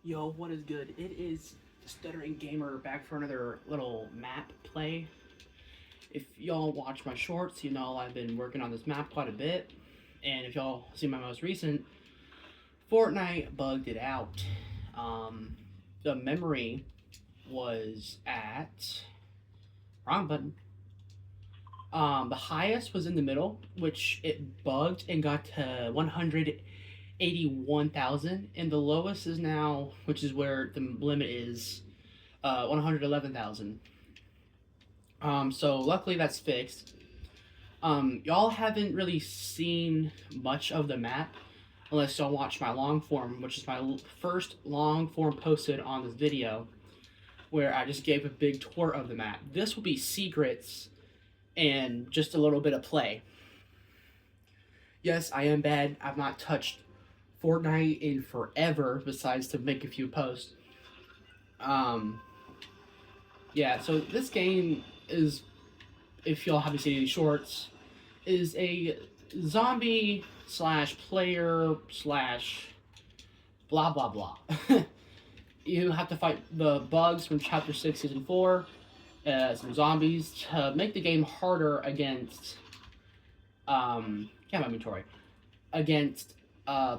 Yo, what is good? It is Stuttering Gamer back for another little map play. If y'all watch my shorts, you know I've been working on this map quite a bit. And if y'all see my most recent, Fortnite bugged it out. The memory was at wrong button. The highest was in the middle, which it bugged and got to 181,000, and the lowest is now, which is where the limit is, 111,000. So luckily that's fixed. Y'all haven't really seen much of the map unless y'all watch my long form, which is my first long form posted on this video, where I just gave a big tour of the map. This will be secrets and just a little bit of play. Yes, I am bad. I've not touched Fortnite in forever, besides to make a few posts. Um, yeah, so this game is, if y'all haven't seen any shorts, is a zombie slash player slash blah blah blah. You have to fight the bugs from Chapter 6, Season 4, some zombies, to make the game harder against, my inventory, against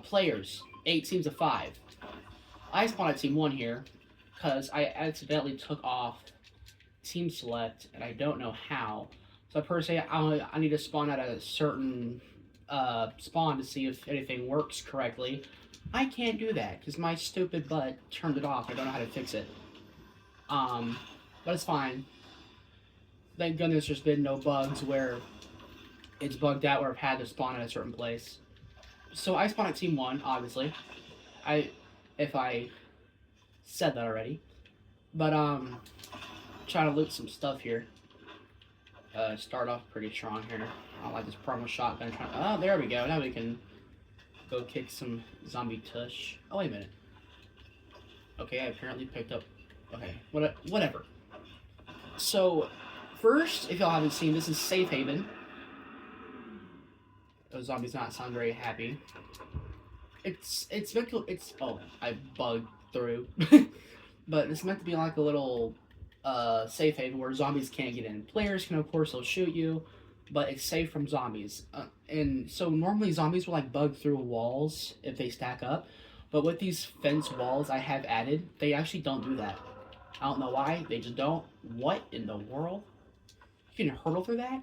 players, 8 teams of 5. I spawned at Team 1 here, because I accidentally took off Team Select, and I don't know how. So per se, I need to spawn at a certain spawn to see if anything works correctly. I can't do that, because my stupid butt turned it off. I don't know how to fix it. But it's fine. Thank goodness there's been no bugs where it's bugged out where I've had to spawn at a certain place. So I spawn at Team 1, obviously. If I said that already. But, trying to loot some stuff here. Start off pretty strong here. I don't like this promo shotgun. Oh, there we go. Now we can go kick some zombie tush. Oh, wait a minute. Okay, I apparently picked up... Okay, whatever. So, first, if y'all haven't seen, this is Safe Haven. Those zombies not sound very happy. It's oh, I bugged through. But it's meant to be like a little safe haven where zombies can't get in. Players can, of course, they'll shoot you, but it's safe from zombies. And so normally zombies will like bug through walls if they stack up, but with these fence walls I have added, they actually don't do that. I don't know why, they just don't. What in the world? You can hurdle through that?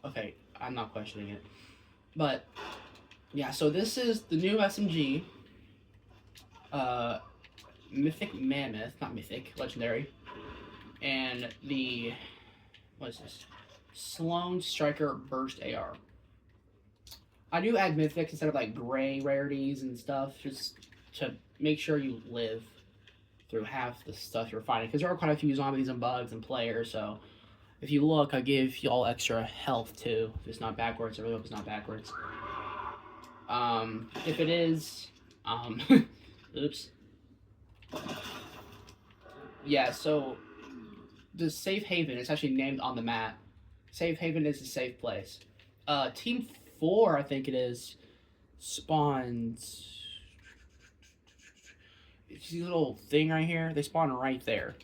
Okay, I'm not questioning it. But yeah, so this is the new SMG. Mythic Mammoth, not Mythic, Legendary. And the, what is this? Sloan Striker Burst AR. I do add Mythics instead of like gray rarities and stuff, just to make sure you live through half the stuff you're fighting. Because there are quite a few zombies and bugs and players, so if you look, I give y'all extra health too. If it's not backwards, I really hope it's not backwards. If it is, oops. Yeah, so the Safe Haven, it's actually named on the map. Safe Haven is a safe place. Team 4, I think it is, spawns... It's this little thing right here. They spawn right there.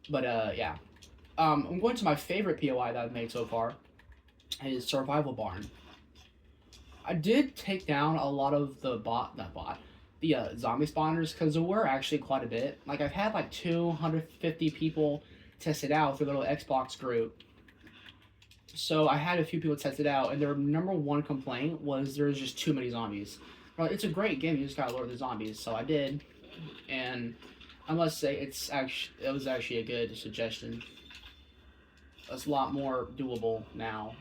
But, yeah. I'm going to my favorite POI that I've made so far. Is Survival Barn. I did take down a lot of the zombie spawners, because there were actually quite a bit. Like, I've had like 250 people test it out through a little Xbox group. So I had a few people test it out, and their number one complaint was there's just too many zombies. Well, it's a great game, you just gotta lure the zombies, so I did. And I must say, it was actually a good suggestion. It's a lot more doable now.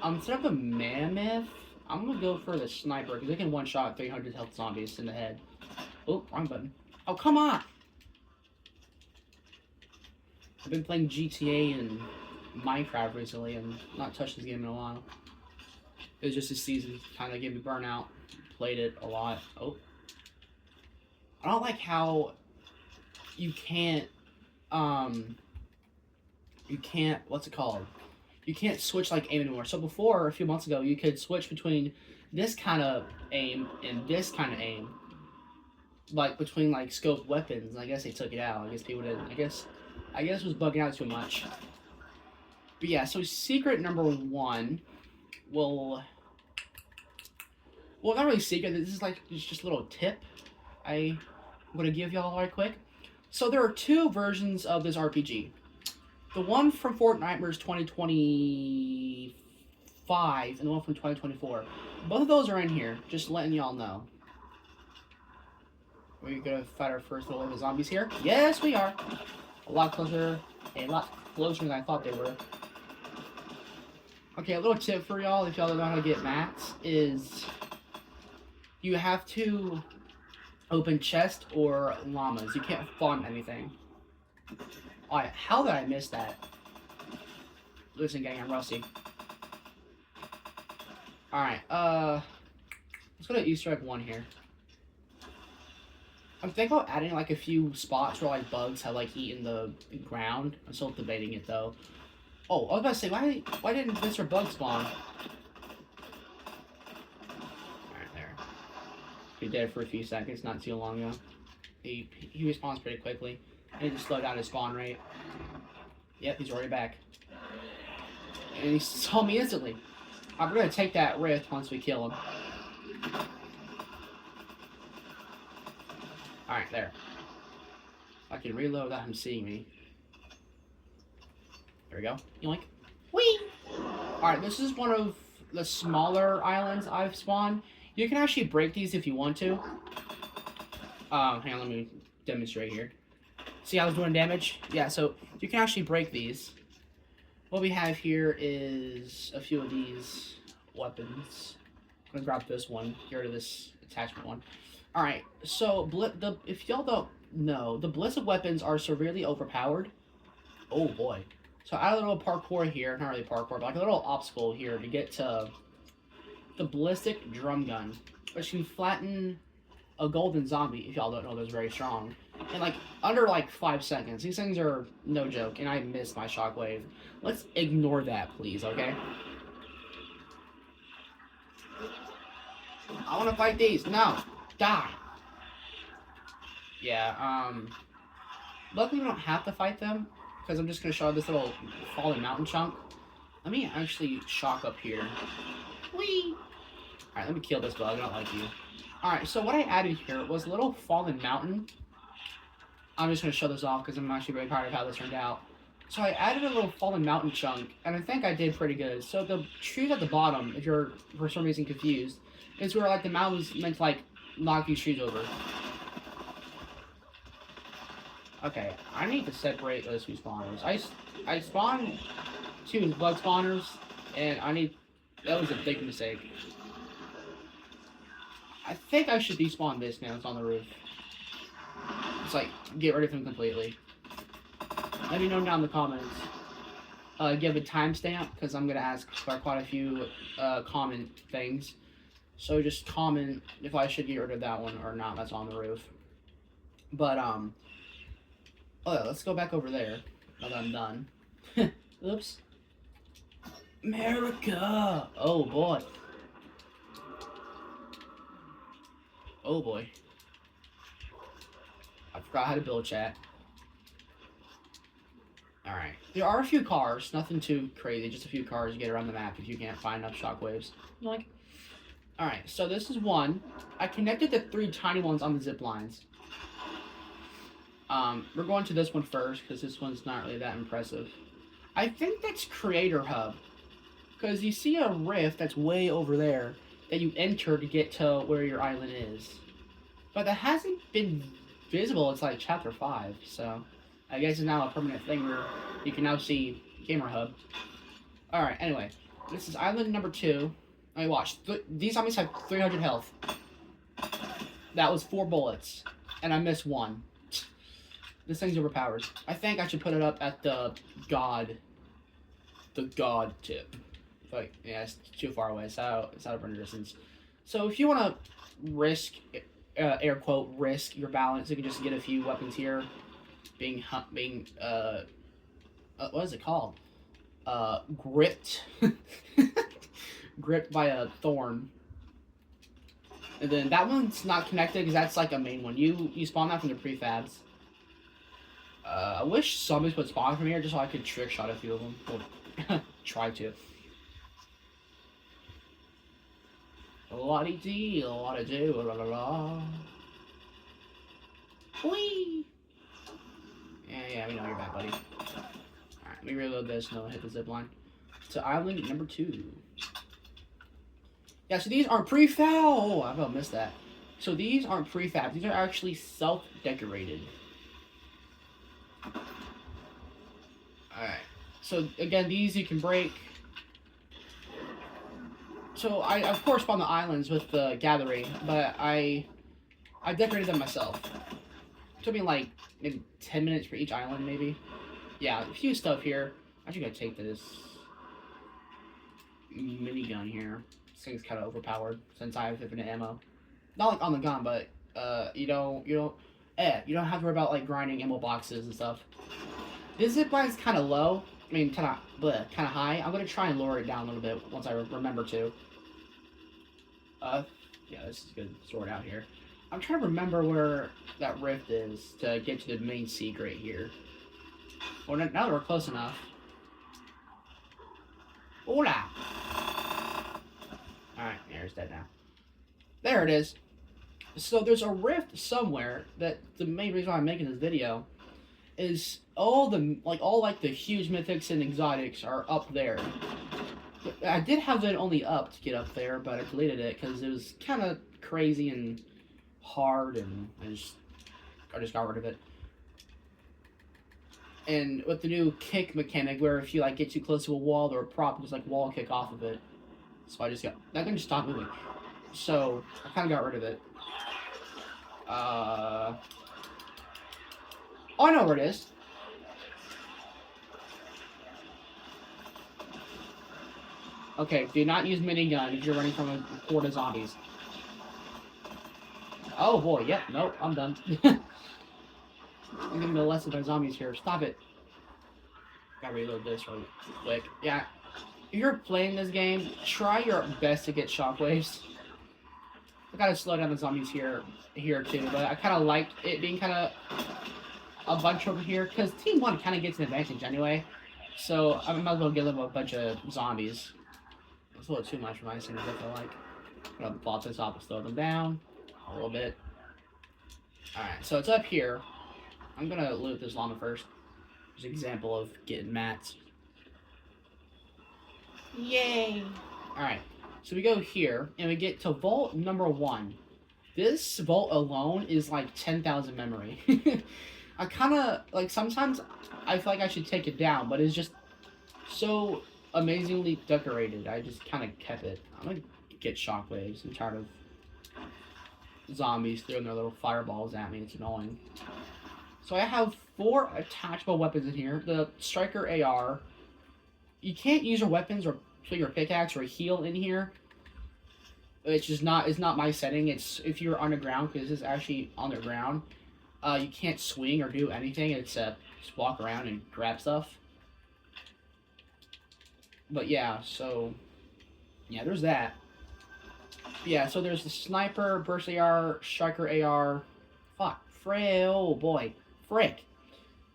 Instead of a mammoth, I'm gonna go for the sniper, because they can one-shot 300 health zombies in the head. Oh, wrong button. Oh, come on! I've been playing GTA and Minecraft recently, and not touched this game in a while. It was just a season, kind of gave me burnout. Played it a lot. Oh. I don't like how you can't, what's it called? You can't switch like aim anymore. So before, a few months ago, you could switch between this kind of aim and this kind of aim. like between like scoped weapons. And I guess they took it out. I guess people didn't. I guess it was bugging out too much. But yeah, so secret number 1 will. Well, not really secret. This is like just a little tip I'm gonna give y'all right quick. So there are 2 versions of this RPG. The one from Fortnite 2025 and the one from 2024. Both of those are in here. Just letting y'all know. We're gonna fight our first little wave of zombies here. Yes, we are. A lot closer than I thought they were. Okay, a little tip for y'all if y'all don't know how to get mats is you have to open chest or llamas. You can't farm anything. Alright, how did I miss that? Listen, gang, I'm rusty. Alright, let's go to Easter egg 1 here. I'm thinking about adding like a few spots where like bugs have like eaten the ground. I'm still debating it though. Oh, I was about to say, why didn't Mr. Bug spawn? Alright, there. He did it for a few seconds, not too long ago. He respawns pretty quickly. I need to slow down his spawn rate. Yep, he's already back. And he saw me instantly. I'm gonna take that rift once we kill him. Alright, there. I can reload without him seeing me. There we go. Yoink. Whee! Alright, this is one of the smaller islands I've spawned. You can actually break these if you want to. Hang on, let me demonstrate here. See how I was doing damage? Yeah, so you can actually break these. What we have here is a few of these weapons. I'm gonna grab this one, get rid of this attachment one. Alright, so if y'all don't know, the ballistic weapons are severely overpowered. Oh boy. So I have a little parkour here, not really parkour, but like a little obstacle here to get to the ballistic drum gun, which can flatten a golden zombie, if y'all don't know, that's very strong. And like under like 5 seconds. These things are no joke, and I missed my shockwave. Let's ignore that, please, okay? I wanna fight these. No. Die. Yeah, luckily we don't have to fight them, because I'm just gonna show this little fallen mountain chunk. Let me actually shock up here. Whee! Alright, let me kill this bug. I don't like you. Alright, so what I added here was a little fallen mountain. I'm just going to show this off because I'm actually very proud of how this turned out. So I added a little fallen mountain chunk, and I think I did pretty good. So the trees at the bottom, if you're for some reason confused, is where like the mountain's meant to like knock these trees over. Okay, I need to separate those two spawners. I spawned 2 bug spawners, and that was a big mistake. I think I should despawn this now. It's on the roof. It's like, get rid of him completely. Let me know down in the comments. Give a timestamp, because I'm going to ask for quite a few common things. So just comment if I should get rid of that one or not that's on the roof. But, oh yeah, let's go back over there. Now that I'm done. Oops. America! Oh boy. Oh boy. I forgot how to build chat. Alright. There are a few cars. Nothing too crazy. Just a few cars to get around the map if you can't find enough shockwaves. Like. Alright, so this is one. I connected the 3 tiny ones on the zip lines. We're going to this one first, because this one's not really that impressive. I think that's Creator Hub. Because you see a rift that's way over there that you enter to get to where your island is. But that hasn't been visible until like chapter 5, so I guess it's now a permanent thing where you can now see Gamer Hub. Alright, anyway. This is island number 2. I mean, watch. These zombies have 300 health. That was 4 bullets. And I missed 1. This thing's overpowered. I think I should put it up at the god tip. But yeah, it's too far away. It's out of running distance. So if you want to risk, air quote, risk your balance, you can just get a few weapons here. What is it called? Gripped. Gripped by a thorn. And then that one's not connected because that's like a main one. You spawn that from the prefabs. I wish zombies would spawn from here just so I could trick shot a few of them. Well, try to. La-dee-dee, la-da-do, la-la-la. Whee! Yeah, we know you're back, buddy. Alright, let me reload this and I'll hit the zip line. To island number 2. Yeah, so these aren't prefab. Oh, I about missed that. So these aren't prefab. These are actually self-decorated. Alright. So again, these you can break. So I of course spawned the islands with the gathering, but I decorated them myself. It took me like maybe 10 minutes for each island, maybe. Yeah, a few stuff here. I actually gotta take this minigun here. This thing's kind of overpowered since I have infinite ammo. Not like on the gun, but you don't have to worry about like grinding ammo boxes and stuff. This zip line's kind of low. I mean, kind of high. I'm gonna try and lower it down a little bit once I remember to. Yeah, this is good. Sort out here. I'm trying to remember where that rift is to get to the main secret here. Well, now that we're close enough. Hola! Alright, there's dead now. There it is. So there's a rift somewhere that the main reason why I'm making this video is all the huge mythics and exotics are up there. I did have it only up to get up there, but I deleted it because it was kind of crazy and hard, and I just got rid of it. And with the new kick mechanic, where if you like get too close to a wall or a prop, just like wall kick off of it. So I just got that thing just stopped moving. So I kind of got rid of it. Oh, I know where it is. Okay, do not use minigun if you're running from a horde of zombies. Oh boy, yep, nope, I'm done. I'm getting molested by zombies here. Stop it. Gotta reload this real quick. Yeah, if you're playing this game, try your best to get shockwaves. I gotta slow down the zombies here too, but I kind of liked it being kind of a bunch over here because Team 1 kind of gets an advantage anyway. So I might as well give them a bunch of zombies. It's a little too much for my standards, I feel like. I'm gonna plot this off and slow them down a little bit. Alright, so it's up here. I'm gonna loot this llama first. There's an example of getting mats. Yay! Alright, so we go here, and we get to vault number 1. This vault alone is like 10,000 memory. I kind of, like, sometimes I feel like I should take it down, but it's just so amazingly decorated. I just kind of kept it. I'm gonna get shockwaves. I'm tired of zombies throwing their little fireballs at me. It's annoying. So I have 4 attachable weapons in here. The striker AR. You can't use your weapons or your pickaxe or heal in here. It's just not. It's not my setting. It's if you're underground, because this is actually underground. You can't swing or do anything. It's just walk around and grab stuff. But yeah, so yeah, there's that. Yeah, so there's the sniper, burst AR, striker AR. Fuck, oh boy, frick.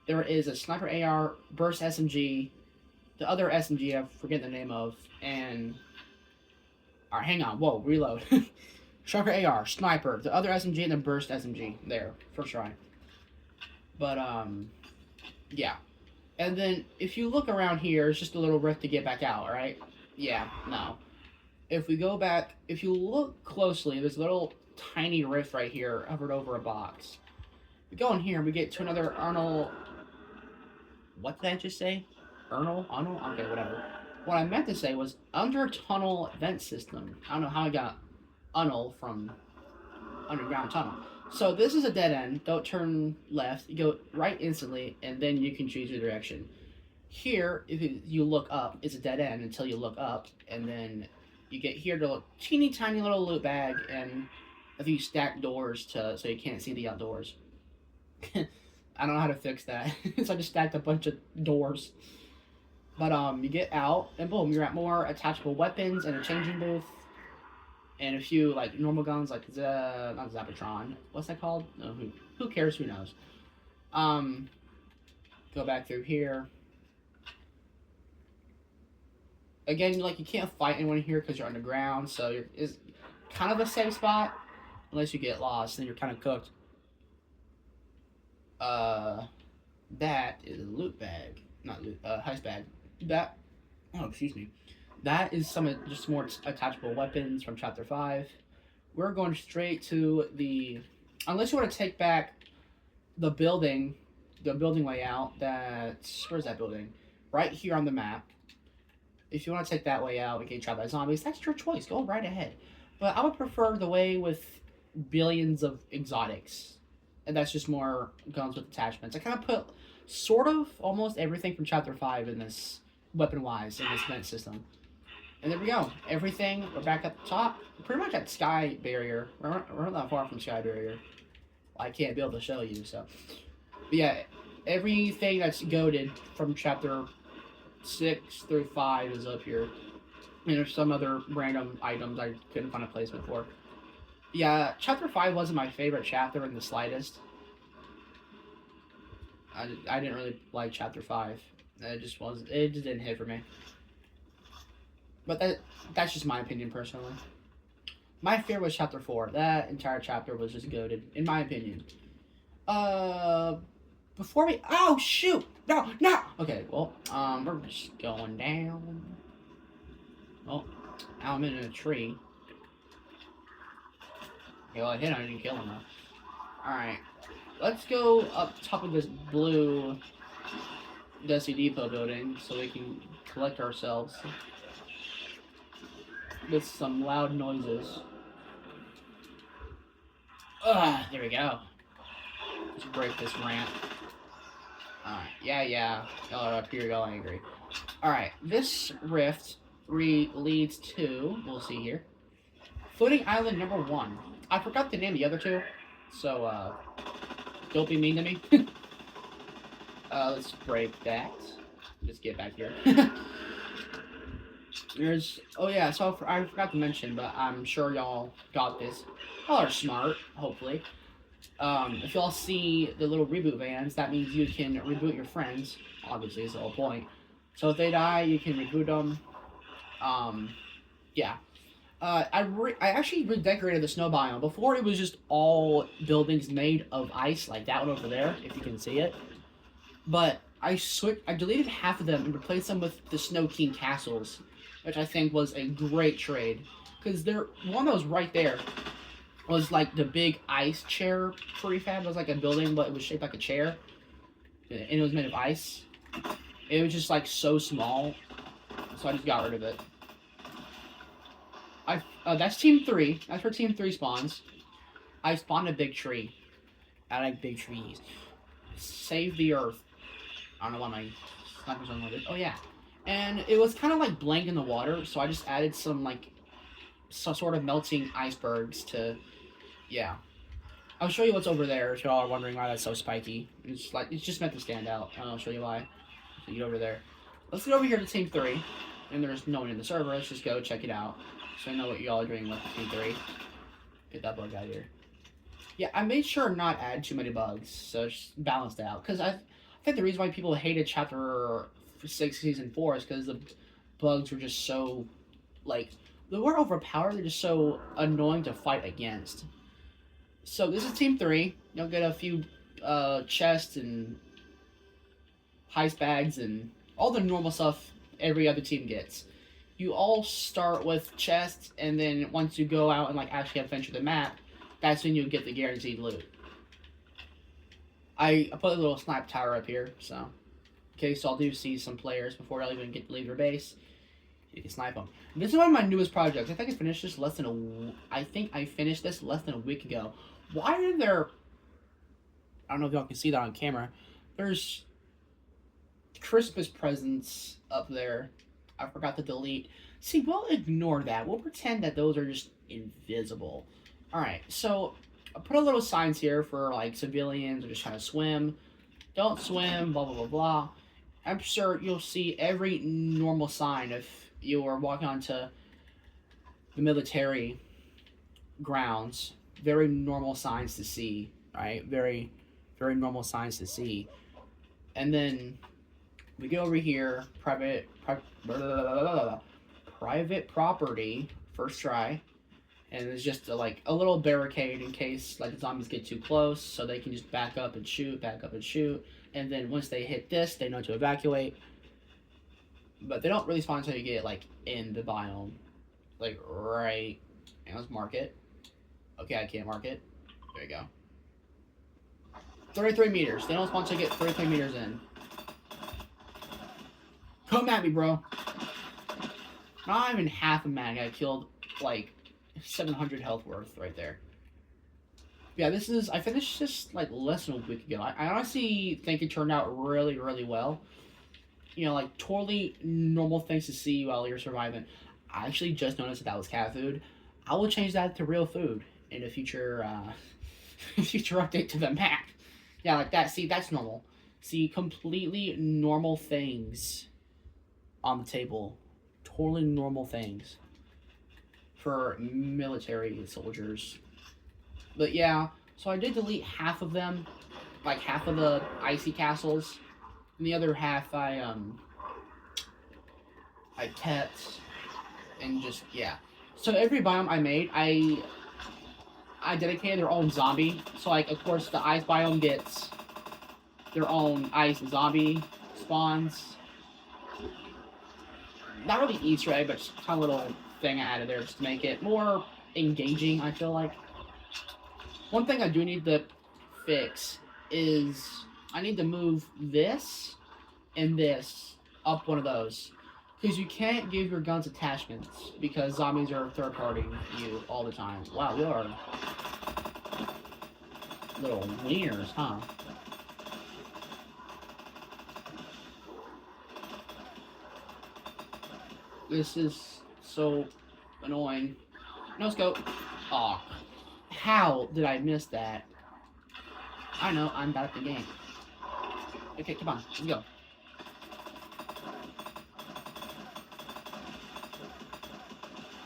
There is a sniper AR, burst SMG, the other SMG I forget the name of, and alright, hang on, whoa, reload. Striker AR, sniper, the other SMG, and the burst SMG. There, first try. But yeah. And then if you look around here, it's just a little rift to get back out, right? Yeah, no. If we go back, if you look closely, there's a little tiny rift right here, hovered over a box. We go in here and we get to another Arnold. What did I just say? Arnold? Okay, whatever. What I meant to say was under tunnel vent system. I don't know how I got Arnold from underground tunnel. So this is a dead end. Don't turn left. You go right instantly, and then you can choose your direction. Here, if you look up, it's a dead end until you look up, and then you get here to a teeny tiny little loot bag, and a few stacked doors so you can't see the outdoors. I don't know how to fix that, so I just stacked a bunch of doors. But you get out, and boom, you're at more attachable weapons and a changing booth. and a few like normal guns like not Zapatron. What's that called? No, who cares? Who knows? Um, go back through here. Again, like you can't fight anyone here because you're underground, so it's kind of a safe spot unless you get lost, then you're kind of cooked. Uh, that is a loot bag, not loot, heist bag. That, oh excuse me, that is some just more attachable weapons from Chapter 5. We're going straight to the, unless you want to take back the building, layout. Where's that building? Right here on the map. If you want to take that way out and get trapped by zombies, that's your choice. Go right ahead. But I would prefer the way with billions of exotics. And that's just more guns with attachments. I kind of put sort of almost everything from Chapter 5 in this, weapon-wise, in this vent system. And there we go. Everything, we're back at the top. Pretty much at Sky Barrier. We're not that far from Sky Barrier. I can't be able to show you, so. But yeah, everything that's goated from Chapter 6 through 5 is up here. And there's some other random items I couldn't find a placement for. Yeah, Chapter 5 wasn't my favorite chapter in the slightest. I didn't really like Chapter 5. It just didn't hit for me. But that's just my opinion personally. My favorite was Chapter 4. That entire chapter was just goated, in my opinion. Before we... Oh, shoot! No! Okay, well, we're just going down. Oh, now I'm in a tree. Okay, well, I hit him, I didn't kill him, though. Alright. Let's go up top of this blue Dusty Depot building so we can collect ourselves with some loud noises. There we go. Let's break this ramp. Alright, yeah. Y'all are up here, y'all angry. Alright, this rift leads to, we'll see here, Floating Island number 1. I forgot the name of the other two, so, don't be mean to me. Let's break that. Just get back here. Oh yeah, so I forgot to mention, but I'm sure y'all got this. Y'all are smart, hopefully. If y'all see the little reboot vans, that means you can reboot your friends. Obviously, is the whole point. So if they die, you can reboot them. Yeah. I actually redecorated the snow biome. Before, it was just all buildings made of ice, like that one over there, if you can see it. But I deleted half of them and replaced them with the Snow King castles, which I think was a great trade. Because one that was right there was like the big ice chair prefab. It was like a building, but it was shaped like a chair. And it was made of ice. It was just like so small. So I just got rid of it. That's Team 3. That's where Team 3 spawns. I spawned a big tree. I like big trees. Save the earth. I don't know why my sniper's unloaded. Oh yeah. And it was kind of like blank in the water, so I just added some sort of melting icebergs to, yeah. I'll show you what's over there if y'all are wondering why that's so spiky. It's just meant to stand out. I'll show you why. So get over there. Let's get over here to Team 3. And there's no one in the server. Let's just go check it out. So I know what y'all are doing with Team 3. Get that bug out of here. Yeah, I made sure not add too many bugs, so it's just balanced out. Because I think the reason why people hated Chapter 6 Season 4 is because the bugs were just so, like, they weren't overpowered, they're just so annoying to fight against. So this is Team 3. You'll get a few chests and heist bags and all the normal stuff every other team gets. You all start with chests, and then once you go out and actually adventure the map, that's when you get the guaranteed loot. I put a little snipe tower up here, so in case y'all do see some players before y'all even get to leave your base, you can snipe them. This is one of my newest projects. I think I finished this less than a week ago. Why are there? I don't know if y'all can see that on camera. There's Christmas presents up there. I forgot to delete. See, we'll ignore that. We'll pretend that those are just invisible. Alright, so I put a little signs here for civilians or just trying to swim. Don't swim, blah, blah, blah, blah. I'm sure you'll see every normal sign if you are walking onto the military grounds. Very normal signs to see, right? Very, very normal signs to see. And then we go over here, private property, first try. And it's just like a little barricade in case like the zombies get too close, so they can just back up and shoot, back up and shoot. And then once they hit this, they know to evacuate. But they don't really spawn until you get like in the biome, like right. And let's mark it. Okay, I can't mark it. There you go. 33 meters. They don't spawn until you get 33 meters in. Come at me, bro. Not even half a man. I killed like 700 health worth right there. Yeah, this is. I finished this like less than a week ago. I honestly think it turned out really, really well. You know, like totally normal things to see while you're surviving. I actually just noticed that was cat food. I will change that to real food in a future future update to the map. Yeah, like that. See, that's normal. See, completely normal things on the table. Totally normal things for military soldiers. But yeah, so I did delete half of them, like half of the icy castles, and the other half I kept, and just yeah. So every biome I made, I dedicated their own zombie. So like of course the ice biome gets their own ice zombie spawns. Not really Easter egg, but just kind of little thing I added there just to make it more engaging, I feel like. One thing I do need to fix is I need to move this and this up one of those. Because you can't give your guns attachments because zombies are third-partying you all the time. Wow, we are little wieners, huh? This is so annoying. No scope. Aw. How did I miss that? I know, I'm bad at the game. Okay, come on, let's go.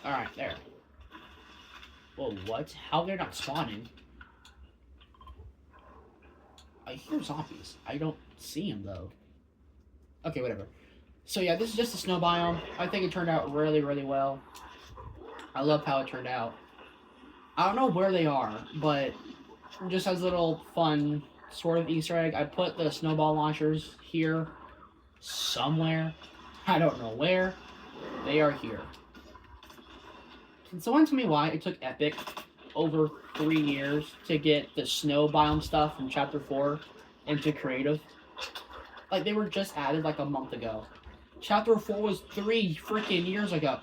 Alright, there. Whoa, what? How they're not spawning? I hear zombies. I don't see them, though. Okay, whatever. So yeah, this is just a snow biome. I think it turned out really, really well. I love how it turned out. I don't know where they are, but just as a little fun sort of Easter egg, I put the snowball launchers here somewhere. I don't know where. They are here. Can someone tell me why it took Epic over 3 years to get the snow biome stuff from Chapter 4 into Creative? Like, they were just added like a month ago. Chapter 4 was 3 freaking years ago.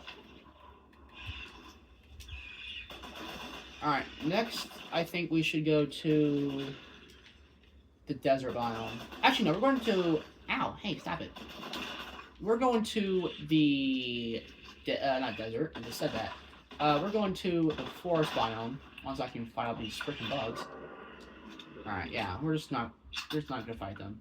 Alright, next, I think we should go to the desert biome. Actually, no, we're going to... Ow, hey, stop it. We're going to the... not desert, I just said that. We're going to the forest biome, once I can fight out these freaking bugs. Alright, yeah, we're just not gonna fight them.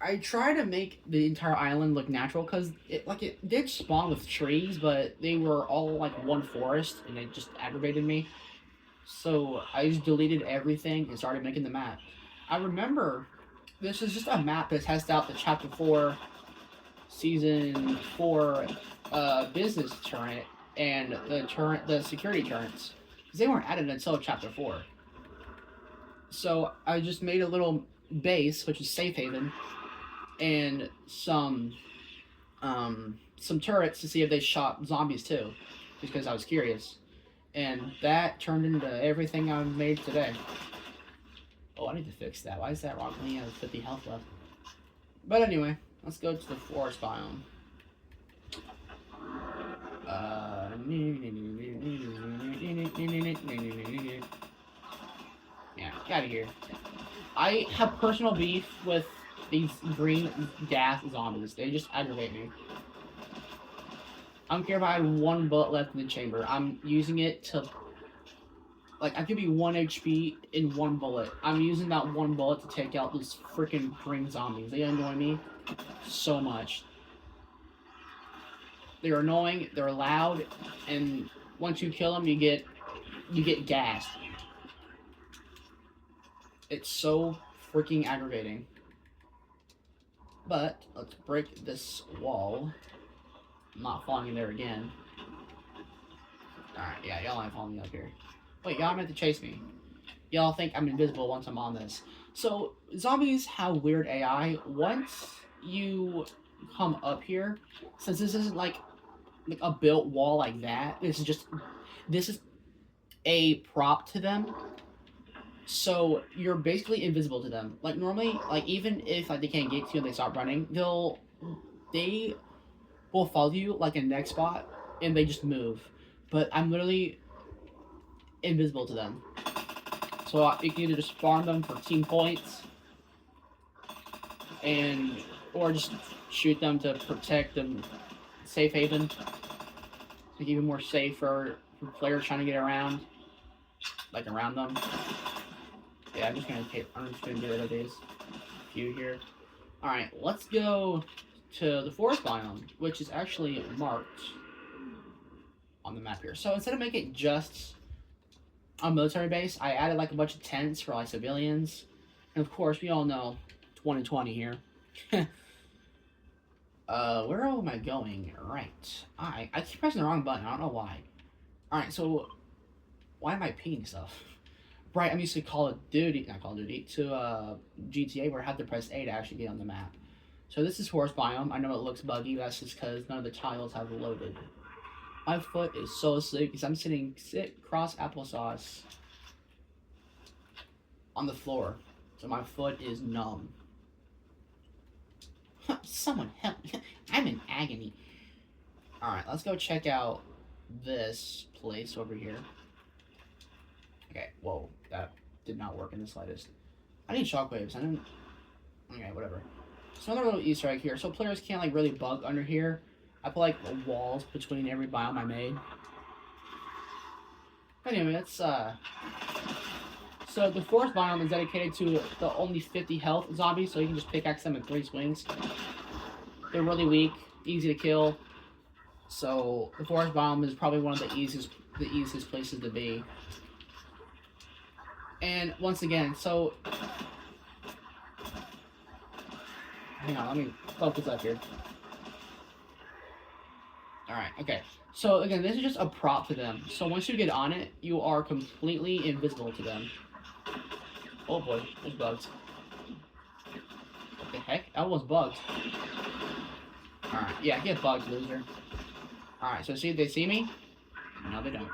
I try to make the entire island look natural because it did spawn with trees, but they were all like one forest, and it just aggravated me. So I just deleted everything and started making the map. I remember this is just a map that tests out the Chapter 4, Season 4 business turret and the security turrets, because they weren't added until Chapter 4. So I just made a little base, which is safe haven, and some turrets to see if they shot zombies too, because I was curious. And that turned into everything I've made today. Oh, I need to fix that. Why is that wrong? I only have 50 health left. But anyway, let's go to the forest biome. Yeah, get out of here. I have personal beef with these green gas zombies. They just aggravate me. I don't care if I had 1 bullet left in the chamber. I'm using it to... Like, I could be 1 HP in 1 bullet. I'm using that 1 bullet to take out these freaking green zombies. They annoy me so much. They're annoying, they're loud, and once you kill them, you get you get gassed. It's so freaking aggravating. But let's break this wall. I'm not falling in there again. Alright, yeah, y'all ain't falling up here. Wait, y'all meant to chase me. Y'all think I'm invisible once I'm on this. So, zombies have weird AI. Once you come up here, since this isn't like a built wall like that, this is a prop to them. So you're basically invisible to them. Like normally, like even if like they can't get to you and they stop running, they will follow you like in the next spot and they just move. But I'm literally invisible to them. So you can either just farm them for team points or just shoot them to protect them safe haven. To make it even more safe for players trying to get around. Like around them. Yeah, I'm just gonna get rid of these few here. Alright, let's go to the forest biome, which is actually marked on the map here. So instead of making it just a military base, I added like a bunch of tents for like civilians. And of course, we all know 2020 here. Where am I going? Right. I keep pressing the wrong button. I don't know why. Alright, so why am I peeing stuff? Right, I'm used to Call of Duty, not Call of Duty, to GTA where I have to press A to actually get on the map. So this is forest biome. I know it looks buggy, but that's just because none of the tiles have loaded. My foot is so asleep because I'm sitting cross applesauce on the floor. So my foot is numb. Someone help. I'm in agony. Alright, let's go check out this place over here. Okay, whoa, that did not work in the slightest. I need shockwaves. I didn't. Okay, whatever. So another little Easter egg here. So players can't like really bug under here. I put like walls between every biome I made. Anyway, that's So the forest biome is dedicated to the only 50 health zombies, so you can just pickaxe them in 3 swings. They're really weak, easy to kill. So the forest biome is probably one of the easiest places to be. And once again, so hang on, let me focus up here. Alright, okay. So again, this is just a prop to them. So once you get on it, you are completely invisible to them. Oh boy, there's bugs. What the heck? That was bugs. Alright, yeah, get bugs, loser. Alright, so see if they see me? No, they don't.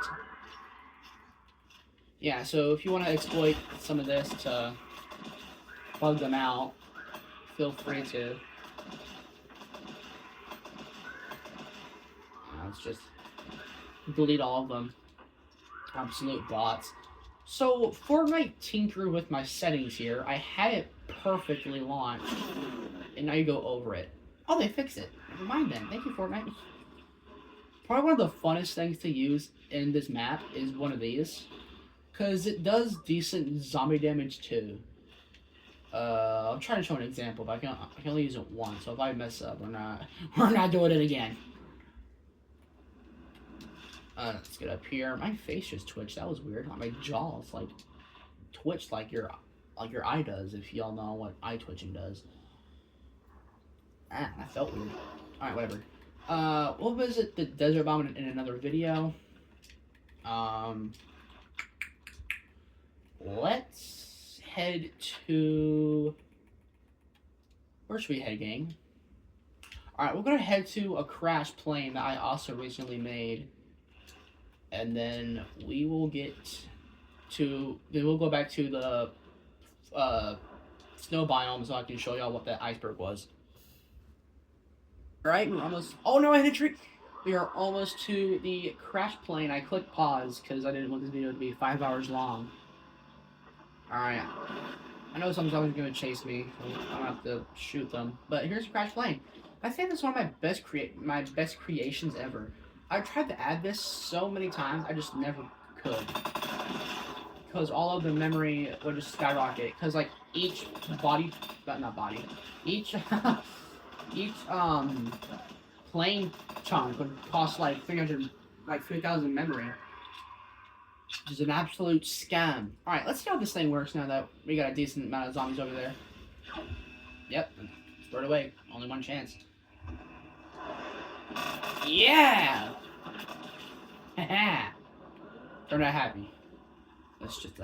Yeah, so if you want to exploit some of this to bug them out, feel free to. Let's just delete all of them. Absolute bots. So, Fortnite tinkered with my settings here. I had it perfectly launched, and now you go over it. Oh, they fixed it. Never mind then. Thank you, Fortnite. Probably one of the funnest things to use in this map is one of these. Because it does decent zombie damage too. I'm trying to show an example, but I can only use it once. So if I mess up, we're not doing it again. Let's get up here. My face just twitched. That was weird. My jaw's like twitched like your eye does. If y'all know what eye twitching does. That felt weird. All right, whatever. We'll visit the desert biome in another video. Let's head to... Where should we head, gang? Alright, we're gonna head to a crash plane that I also recently made. And then we will get to... Then we'll go back to the snow biome so I can show y'all what that iceberg was. Alright, we're almost... Oh no, I hit a tree! We are almost to the crash plane. I clicked pause because I didn't want this video to be 5 hours long. Alright. I know someone's always going to chase me. So I don't have to shoot them. But here's a crash plane. I think this is one of my best creations ever. I've tried to add this so many times, I just never could. Because all of the memory would just skyrocket. Because like each body, but not body, each plane chunk would cost like 3,000 memory. Which is an absolute scam. Alright, let's see how this thing works now that we got a decent amount of zombies over there. Yep, throw it away. Only one chance. Yeah! Haha! They're not happy. Let's just,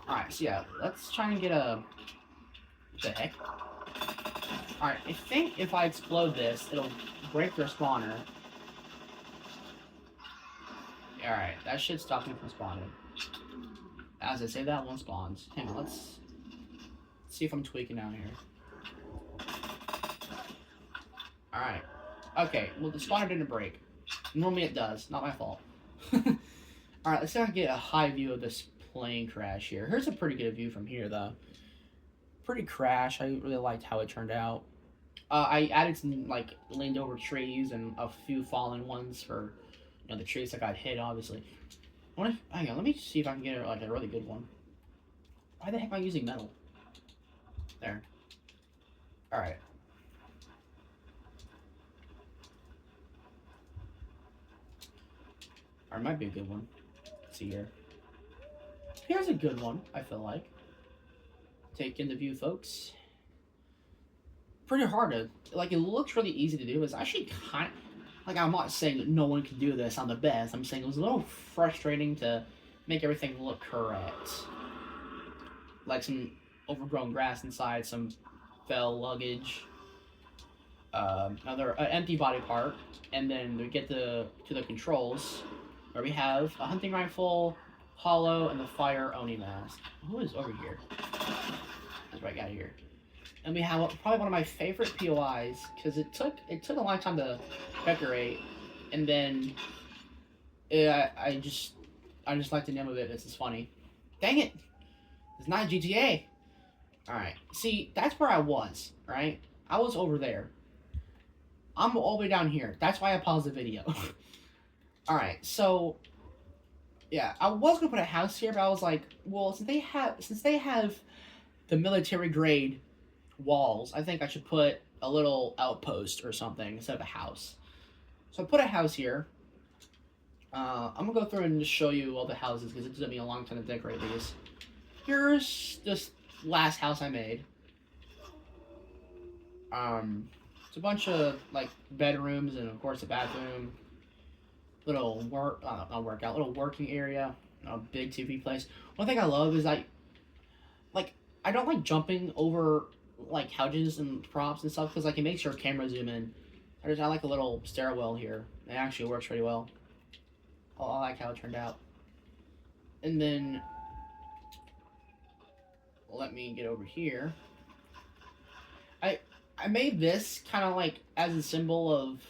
Alright, so yeah, let's try and get a... What the heck? Alright, I think if I explode this, it'll break their spawner. Alright, that should stop me from spawning. As I say, that one spawns. Hang on, let's see if I'm tweaking out here. Alright. Okay, well the spawner didn't break. Normally it does, not my fault. Alright, let's see if I can get a high view of this plane crash here. Here's a pretty good view from here, though. Pretty crash. I really liked how it turned out. I added some, like, leaned over trees and a few fallen ones for, you know, the trees that got hit, obviously. Hang on, let me see if I can get, like, a really good one. Why the heck am I using metal? There. Alright. Or it might be a good one. Let's see here. Here's a good one, I feel like. Take in the view, folks. Pretty hard to... Like, it looks really easy to do. It's actually kind of... Like, I'm not saying that no one can do this. I'm the best. I'm saying it was a little frustrating to make everything look correct. Like some overgrown grass inside, some fell luggage, another empty body part, and then we get to the controls, where we have a hunting rifle, hollow, and the fire Oni mask. Who is over here? That's right, out of here. And we have probably one of my favorite POIs, because it took a long time to decorate, and then I just like the name of it. This is funny. Dang it! It's not GTA. All right. See, that's where I was. Right? I was over there. I'm all the way down here. That's why I paused the video. All right. So, yeah, I was gonna put a house here, but I was like, well, since they have the military grade walls, I think I should put a little outpost or something instead of a house. So I put a house here. I'm gonna go through and just show you all the houses because it took me a long time to decorate these. Here's this last house I made. It's a bunch of like bedrooms and of course a bathroom. Little little working area. A big TV place. One thing I love is I don't like jumping over like couches and props and stuff because like it makes your camera zoom in. I like a little stairwell here. It actually works pretty well. I like how it turned out. And then let me get over here. I made this kind of like as a symbol of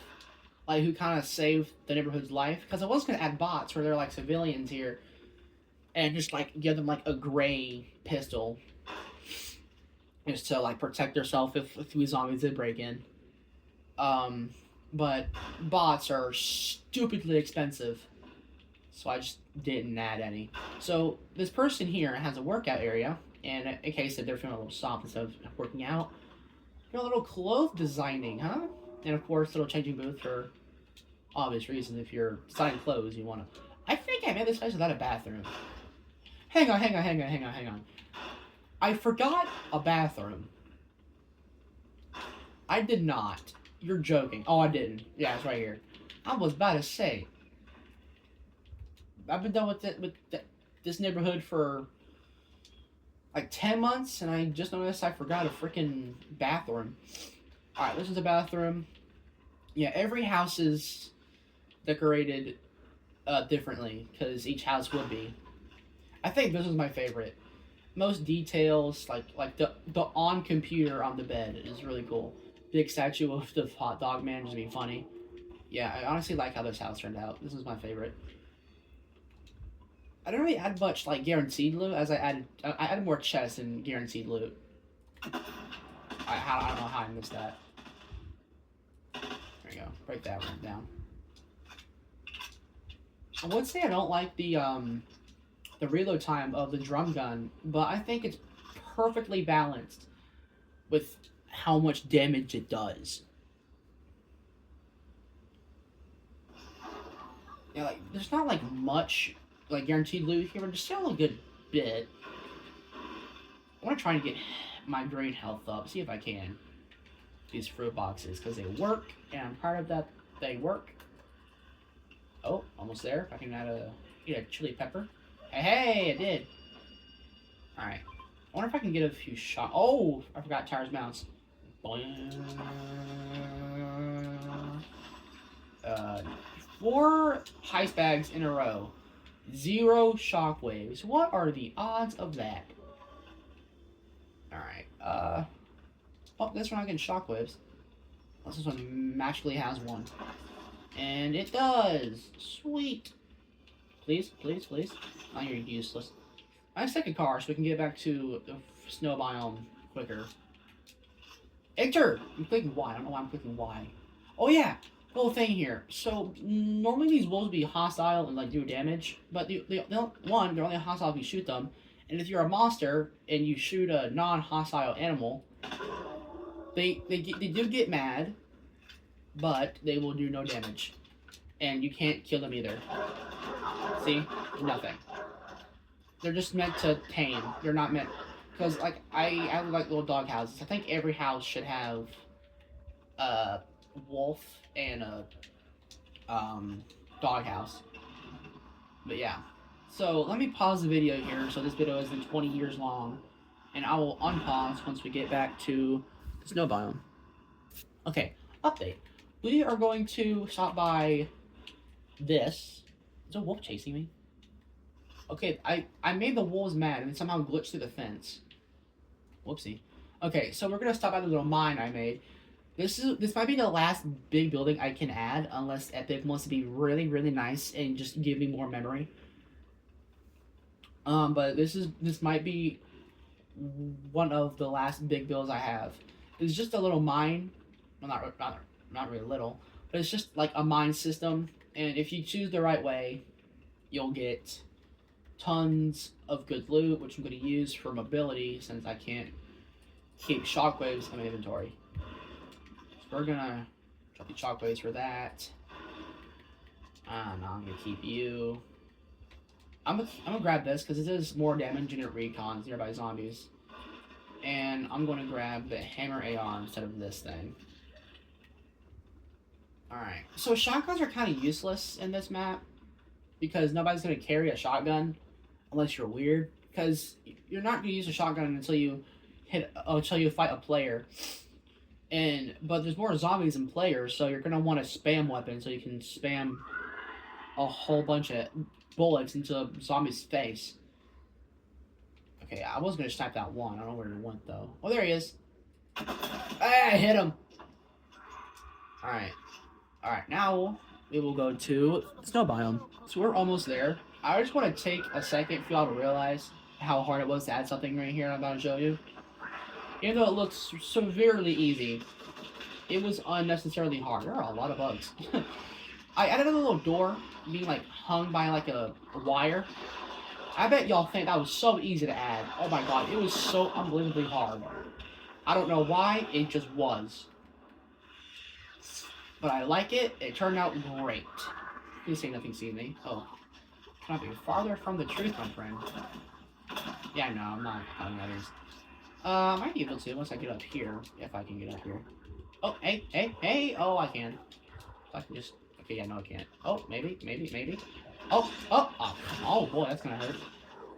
like who kind of saved the neighborhood's life because I was gonna add bots where they're like civilians here and just like give them like a gray pistol just to like protect themselves if these zombies did break in. But bots are stupidly expensive, so I just didn't add any. So this person here has a workout area, and in case that they're feeling a little soft instead of working out, a little clothes designing, huh? And of course, little changing booth for obvious reasons. If you're designing clothes, you want to. I think I made this place without a bathroom. Hang on. I forgot a bathroom. I did not. You're joking. Oh, I didn't. Yeah, it's right here. I was about to say. I've been done with this neighborhood for like 10 months, and I just noticed I forgot a freaking bathroom. Alright, this is a bathroom. Yeah, every house is decorated differently, because each house would be. I think this is my favorite. Most details, like the on computer on the bed is really cool. Big statue of the hot dog man just being funny. Yeah, I honestly like how this house turned out. This is my favorite. I didn't really add much like guaranteed loot as I added more chests and guaranteed loot. I don't know how I missed that. There you go. Break that one down. I would say I don't like the reload time of the drum gun, but I think it's perfectly balanced with how much damage it does. Yeah, like there's not like much like guaranteed loot here, but there's still a good bit. I want to try and get my drain health up, see if I can. These fruit boxes, because they work, and I'm proud of that they work. Oh, almost there. If I can eat a chili pepper. Hey, I did. Alright. I wonder if I can get a few shots. Oh, I forgot Tyr's mounts. Uh, 4 heist bags in a row. 0 shockwaves. What are the odds of that? Alright, oh, this one I getting shockwaves. Unless this one magically has one. And it does! Sweet! Please, please, please. Oh, you're useless. Let's take a car so we can get back to the snow biome quicker. Enter! I'm clicking Y. I don't know why I'm clicking Y. Oh yeah! Little thing here. So, normally these wolves be hostile and like do damage, but they're only hostile if you shoot them. And if you're a monster and you shoot a non-hostile animal, they do get mad, but they will do no damage. And you can't kill them either. See? Nothing. They're just meant to tame. They're not meant... Because, like, I like little dog houses. I think every house should have a wolf and a dog house. But yeah. So, let me pause the video here so this video isn't 20 years long. And I will unpause once we get back to the snow biome. Okay, update. We are going to stop by this. Is a wolf chasing me? Okay, I made the wolves mad and then somehow glitched through the fence. Whoopsie. Okay, so we're gonna stop by the little mine I made. This might be the last big building I can add unless Epic wants to be really, really nice and just give me more memory. But this might be one of the last big builds I have. It's just a little mine. Well, not really little, but it's just like a mine system. And if you choose the right way, you'll get tons of good loot, which I'm going to use for mobility since I can't keep shockwaves in my inventory. So we're gonna drop the shockwaves for that. I'm gonna keep you. I'm gonna grab this because it does more damage and it recons nearby zombies. And I'm gonna grab the hammer AR instead of this thing. Alright, so shotguns are kind of useless in this map because nobody's gonna carry a shotgun unless you're weird. Because you're not gonna use a shotgun until you fight a player. But there's more zombies than players, so you're gonna want a spam weapon so you can spam a whole bunch of bullets into a zombie's face. Okay, I was gonna snipe that one. I don't know where he went though. Oh, there he is. Hey, I hit him. Alright. Alright, now we will go to the snow biome. So we're almost there. I just want to take a second for y'all to realize how hard it was to add something right here I'm about to show you. Even though it looks severely easy, it was unnecessarily hard. There are a lot of bugs. I added a little door being like hung by like a wire. I bet y'all think that was so easy to add. Oh my god, it was so unbelievably hard. I don't know why, it just was. But I like it. It turned out great. Please say nothing see me. Oh. Cannot be farther from the truth, my friend. Yeah, no, I'm not telling others. I might be able to once I get up here, if I can get up here. Oh, hey, hey, hey! Oh, I can. So I can just... Okay, yeah, no, I can't. Oh, maybe. Oh, boy, that's gonna hurt.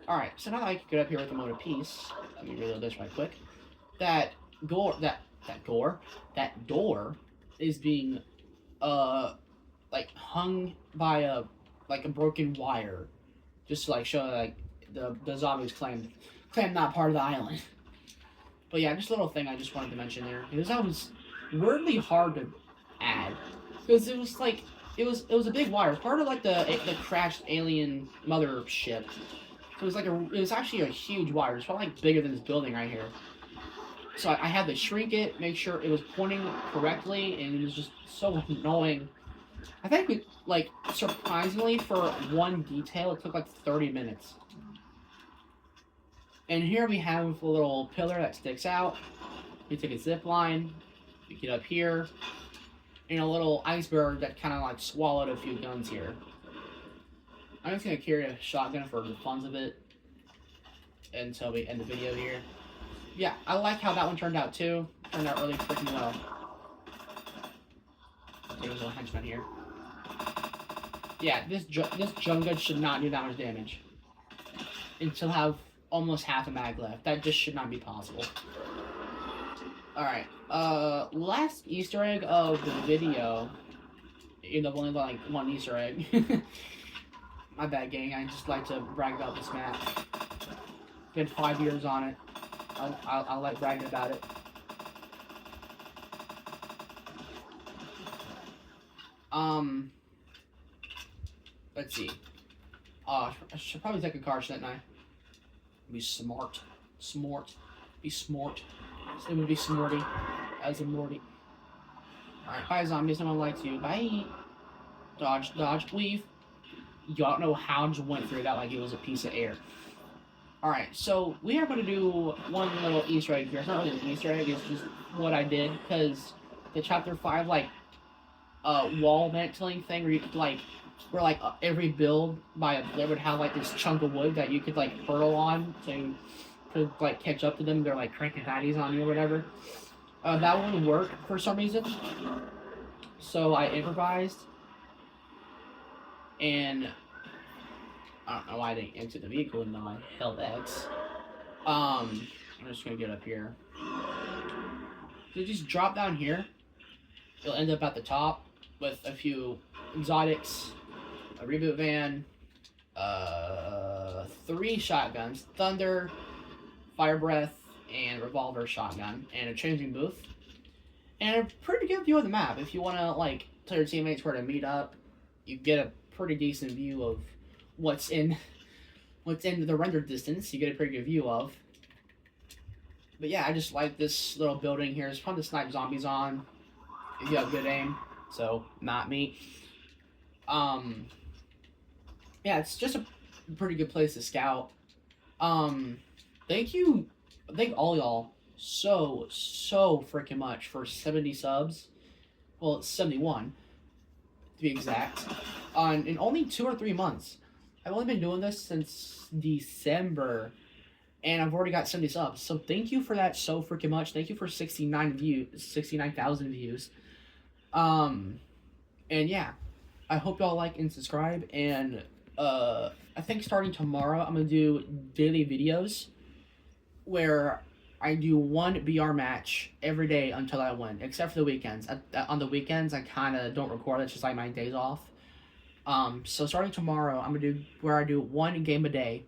Alright, so now that I can get up here with a mode of peace, let me reload this right quick. That door is being, like, hung by a broken wire. Just to, like, show, like, the zombies claim not part of the island. But yeah, just a little thing I just wanted to mention there. Because that was weirdly hard to add. Because it was, like, it was a big wire. It's part of, like, the crashed alien mothership. So it was actually a huge wire. It's probably, like, bigger than this building right here. So I had to shrink it, make sure it was pointing correctly, and it was just so annoying. I think, like, surprisingly, for one detail, it took, like, 30 minutes. And here we have a little pillar that sticks out. We take a zip line, we get up here, and a little iceberg that kind of, like, swallowed a few guns here. I'm just gonna carry a shotgun for the funs of it until we end the video here. Yeah, I like how that one turned out too. Turned out really freaking well. There's a henchman here. Yeah, this Junga should not do that much damage. Until have almost half a mag left. That just should not be possible. Alright, last Easter egg of the video. Even though I've only like one Easter egg. My bad, gang. I just like to brag about this map. Been 5 years on it. I like bragging about it. Let's see. I should probably take a car, shouldn't I? Be smart. Be smart. It would be smarty. As a Morty. Alright, bye zombies, no one likes you. Bye. Dodge, weave. Y'all know how I just went through that like it was a piece of air. Alright, so we are going to do one little Easter egg here. It's not really an Easter egg, it's just what I did, because the Chapter 5, like, wall ventilating thing where you could, like, every build by a player would have, like, this chunk of wood that you could, like, hurl on to like, catch up to them. They're, like, cranking patties on you or whatever. That wouldn't work for some reason. So I improvised. And I don't know why I didn't enter the vehicle even though I held X. I'm just gonna get up here. So just drop down here. You'll end up at the top with a few exotics, a reboot van, 3 shotguns, thunder, fire breath, and revolver shotgun, and a changing booth. And a pretty good view of the map. If you wanna like tell your teammates where to meet up, you get a pretty decent view of what's in the rendered distance. You get a pretty good view of. But yeah, I just like this little building here. It's fun to snipe zombies on if you have good aim. So not me. Yeah, it's just a pretty good place to scout. Thank all y'all so freaking much for 70 subs. Well, it's 71 to be exact. In only 2 or 3 months. I've only been doing this since December, and I've already got 70 subs. So thank you for that so freaking much. Thank you for 69,000 views. And yeah, I hope y'all like and subscribe. And I think starting tomorrow, I'm gonna do daily videos where I do one BR match every day until I win, except for the weekends. On the weekends, I kind of don't record. It's just like my days off. So starting tomorrow, I'm gonna do where I do one game a day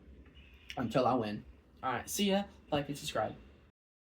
until I win. Alright, see ya. Like and subscribe.